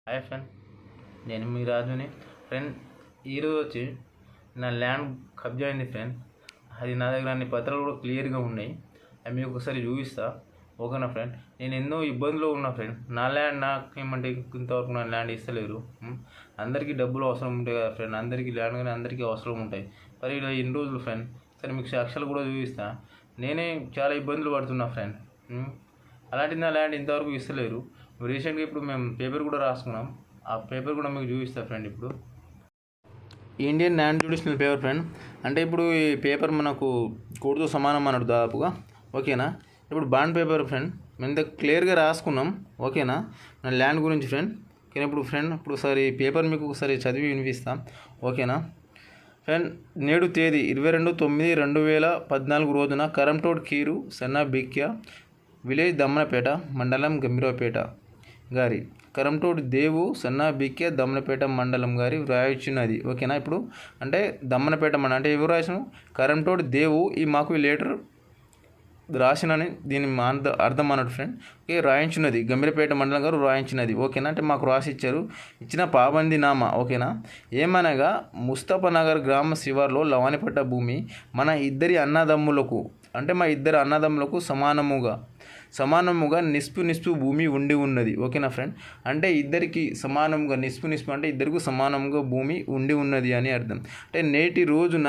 Hi friend, నేను మీ రాజుని. Friend, ఈరోజు వచ్చి నా ల్యాండ్ కబ్జా అయింది ఫ్రెండ్. అది నా దగ్గర అన్ని పత్రాలు కూడా క్లియర్గా ఉన్నాయి. అవి మీకు ఒకసారి చూపిస్తా. ఓకేనా ఫ్రెండ్? నేను ఎన్నో ఇబ్బందులు ఉన్నా ఫ్రెండ్. నా ల్యాండ్ నాకు ఏమంటే ఇంతవరకు నా ల్యాండ్ ఇస్తలేరు. అందరికీ డబ్బులు అవసరం ఉంటాయి కదా ఫ్రెండ్. అందరికీ ల్యాండ్ కానీ అందరికీ అవసరం ఉంటాయి. మరి ఇలా ఎన్ని రోజులు ఫ్రెండ్? సరే మీకు సాక్ష్యాలు కూడా చూపిస్తా. నేనే చాలా ఇబ్బందులు పడుతున్నా ఫ్రెండ్. అలాంటి నా ల్యాండ్ ఇంతవరకు ఇస్తలేరు. రీసెంట్గా ఇప్పుడు మేము పేపర్ కూడా రాసుకున్నాం. ఆ పేపర్ కూడా మీకు చూపిస్తా ఫ్రెండ్. ఇప్పుడు Indian land judicial paper friend. అంటే ఇప్పుడు ఈ పేపర్ మనకు కోర్టుతో సమానం అన్నాడు దాదాపుగా. ఓకేనా? ఇప్పుడు బాండ్ పేపర్ ఫ్రెండ్. మేము ఇంత క్లియర్గా రాసుకున్నాం. ఓకేనా? నా ల్యాండ్ గురించి ఫ్రెండ్. ఓకేనా? ఇప్పుడు ఫ్రెండ్ ఒకసారి పేపర్ మీకు ఒకసారి చదివి వినిపిస్తాం. ఓకేనా ఫ్రెండ్? నేడు తేదీ 22/9/2014 రోజున కరంటోడ్ కీరు సన్నా బిక్య విలేజ్ దమ్మనపేట మండలం గంభీరపేట గారి కరంటోడ్ దేవు సన్నా బిక్య దమ్మనపేట మండలం గారి వ్రాయించినది. ఓకేనా? ఇప్పుడు అంటే దమ్మనపేట మండలం అంటే ఎవరు రాసిన? కరంటోడ్ దేవు ఈ మాకు ఈ లెటర్ రాసినని దీని అర్థం అన్నట్టు ఫ్రెండ్. ఓకే, రాయించినది గంభీరపేట మండలం గారు రాయించినది. ఓకేనా? అంటే మాకు రాసి ఇచ్చిన పాబందీ నామా. ఓకేనా? ఏమనగా ముస్తఫానగర్ గ్రామ శివార్లో లవానిపట్ట భూమి మన ఇద్దరి అన్నదమ్ములకు అంటే మా ఇద్దరు అన్నదమ్ములకు సమానముగా నిస్పు భూమి ఉండి ఉన్నది. ఓకేనా ఫ్రెండ్? అంటే ఇద్దరికి సమానంగా నిస్పు అంటే ఇద్దరికి సమానంగా భూమి ఉండి ఉన్నది అని అర్థం. అంటే నేటి రోజున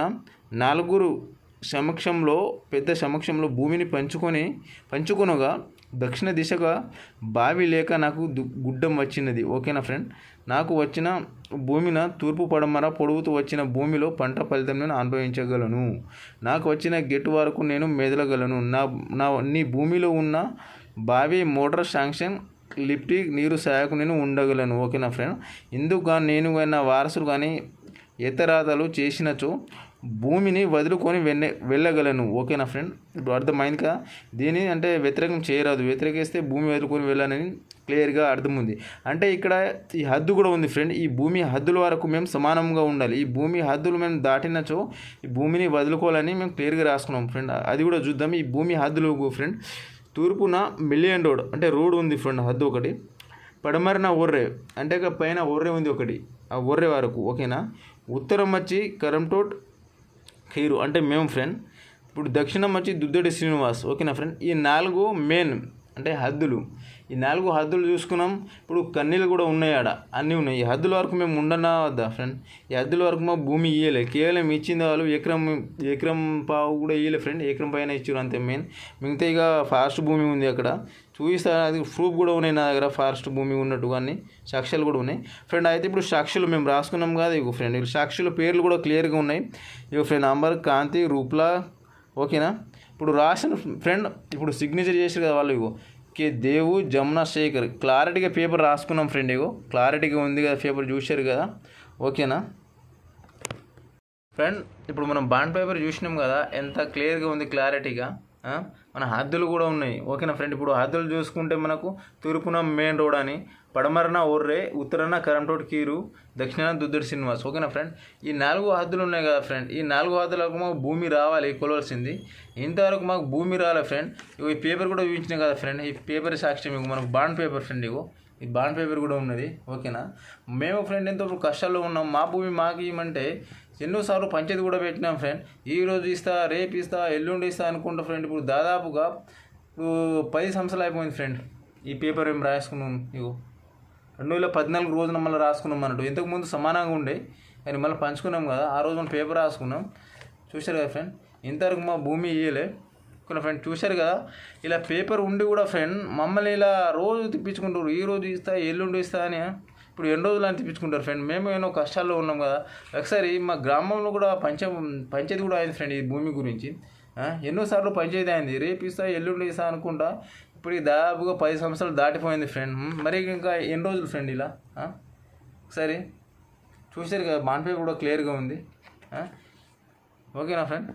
నలుగురు పెద్ద సమక్షంలో భూమిని పంచుకొనగా దక్షిణ దిశగా బావి లేక నాకు గుడ్డం వచ్చినది. ఓకేనా ఫ్రెండ్? నాకు వచ్చిన భూమిన తూర్పు పడమర పొడుగుతూ వచ్చిన భూమిలో పంట ఫలితం నేను అనుభవించగలను. నాకు వచ్చిన గెట్టు వరకు నేను మెదలగలను. నీ భూమిలో ఉన్న బావి మోటార్ శాంక్షన్ లిఫ్ట్ నీరు సాయకు నేను ఉండగలను. ఓకేనా ఫ్రెండ్? ఇందుకు నేను నా వారసులు కానీ ఎత్తరాతలు చేసినచో భూమిని వదులుకొని వెళ్ళగలను. ఓకేనా ఫ్రెండ్? ఇప్పుడు అర్థమైంది కదా? దీని అంటే వ్యతిరేకం చేయరాదు. వ్యతిరేకిస్తే భూమి వదులుకొని వెళ్ళాలని క్లియర్గా అర్థం ఉంది. అంటే ఇక్కడ ఈ హద్దు కూడా ఉంది ఫ్రెండ్. ఈ భూమి హద్దుల వరకు మేము సమానంగా ఉండాలి. ఈ భూమి హద్దులు మేము దాటినచో ఈ భూమిని వదులుకోవాలని మేము క్లియర్గా రాసుకున్నాం ఫ్రెండ్. అది కూడా చూద్దాం. ఈ భూమి హద్దులు ఫ్రెండ్. తూర్పున మిలియన్ రోడ్ అంటే రోడ్ ఉంది ఫ్రెండ్, హద్దు ఒకటి. పడమరన ఒర్రె అంటే పైన ఒర్రె ఉంది ఒకటి, ఆ ఒర్రె వరకు. ఓకేనా? ఉత్తరం వచ్చి కరంటోడ్ ఖీరు అంటే మేము ఫ్రెండ్. ఇప్పుడు దక్షిణం వచ్చి దుద్దడి శ్రీనివాస్. ఓకేనా ఫ్రెండ్? ఈ 4 మెయిన్ అంటే హద్దులు. ఈ 4 హద్దులు చూసుకున్నాం. ఇప్పుడు కన్నీళ్ళు కూడా ఉన్నాయి, ఆడ అన్నీ ఉన్నాయి. ఈ హద్దుల వరకు మేము ఉండనా వద్దా ఫ్రెండ్? ఈ హద్దుల వరకు మా భూమి ఇయ్యలే. కేవలం ఇచ్చింది వాళ్ళు ఎకరం పావు కూడా ఇయ్యలే ఫ్రెండ్. ఎకరం పైన ఇచ్చారు అంతే మెయిన్. మిగతా ఇక ఫారెస్ట్ భూమి ఉంది అక్కడ చూపిస్తా. అది ప్రూఫ్ కూడా ఉన్నాయి నా దగ్గర, ఫారెస్ట్ భూమి ఉన్నట్టు కానీ సాక్ష్యాలు కూడా ఉన్నాయి ఫ్రెండ్. అయితే ఇప్పుడు సాక్షులు మేము రాసుకున్నాం కదా ఇగో ఫ్రెండ్. ఇక సాక్షుల పేర్లు కూడా క్లియర్గా ఉన్నాయి. ఇగో ఫ్రెండ్ అంబర్, కాంతి, రూప్లా. ఓకేనా? ఇప్పుడు రాసిన ఫ్రెండ్ ఇప్పుడు సిగ్నేచర్ చేసారు కదా వాళ్ళు. ఇగో కే దేవు, జమునా శేఖర్. క్లారిటీగా పేపర్ రాసుకున్నాం ఫ్రెండ్. ఇగో క్లారిటీగా ఉంది కదా పేపర్, చూశారు కదా? ఓకేనా ఫ్రెండ్? ఇప్పుడు మనం బాండ్ పేపర్ చూసినాం కదా, ఎంత క్లియర్గా ఉంది, క్లారిటీగా. మన హద్దులు కూడా ఉన్నాయి. ఓకేనా ఫ్రెండ్? ఇప్పుడు హద్దులు చూసుకుంటే మనకు తూర్పున మెయిన్ రోడ్ అని, పడమరన ఒర్రే, ఉత్తరాన కరంటోడ్ కీరు, దక్షిణాన దుద్దడి శ్రీనివాస్. ఓకేనా ఫ్రెండ్? ఈ 4 హద్దులు ఉన్నాయి కదా ఫ్రెండ్. ఈ 4 హద్దులకు మాకు భూమి రావాలి, కొలవలసింది. ఇంతవరకు మాకు భూమి రాలే ఫ్రెండ్. ఈ పేపర్ కూడా చూపించినాయి కదా ఫ్రెండ్. ఈ పేపర్ సాక్ష్యం ఇగో మనకు బాండ్ పేపర్ ఫ్రెండ్. ఇగో ఈ బాండ్ పేపర్ కూడా ఉన్నది. ఓకేనా? మేము ఫ్రెండ్ ఎంతో కష్టాల్లో ఉన్నాం. మా భూమి మాకు ఇవ్వమంటే ఎన్నోసార్లు పంచాయతీ కూడా పెట్టినాం ఫ్రెండ్. ఈరోజు ఇస్తా, రేపు ఇస్తా, ఎల్లుండి ఇస్తా అనుకుంటా ఫ్రెండ్. ఇప్పుడు దాదాపుగా 10 సంవత్సరాలు అయిపోయింది ఫ్రెండ్. ఈ పేపర్ ఏం రాసుకున్నాం. ఇగో 2014 రోజున మళ్ళీ రాసుకున్నాం అన్నట్టు. ఇంతకుముందు సమానంగా ఉండే కానీ మళ్ళీ పంచుకున్నాం కదా, ఆ రోజు మనం పేపర్ రాసుకున్నాం. చూశారు కదా ఫ్రెండ్? ఇంతవరకు మా భూమి ఇయ్యలే. ఓకేనా ఫ్రెండ్? చూశారు కదా? ఇలా పేపర్ ఉండి కూడా ఫ్రెండ్ మమ్మల్ని ఇలా రోజు తిప్పించుకుంటారు. ఈ రోజు ఇస్తా, ఎల్లుండి ఇస్తా అని. ఇప్పుడు ఎన్ని రోజులు అని తిప్పించుకుంటారు ఫ్రెండ్. మేము ఎన్నో కష్టాల్లో ఉన్నాం కదా. ఒకసారి మా గ్రామంలో కూడా పంచాయతీ కూడా అయింది ఫ్రెండ్ ఈ భూమి గురించి. ఎన్నోసార్లు పంచాయతీ అయింది. రేపు ఇస్తా, ఎల్లుండి ఇస్తా అనుకుంటా. ఇప్పుడు దాదాపుగా 10 సంవత్సరాలు దాటిపోయింది ఫ్రెండ్. మరి ఇంకా ఎన్ని రోజులు ఫ్రెండ్ ఇలా? ఒకసారి చూశారు కదా, బాండ్ పేపర్ కూడా క్లియర్గా ఉంది. ఓకేనా ఫ్రెండ్?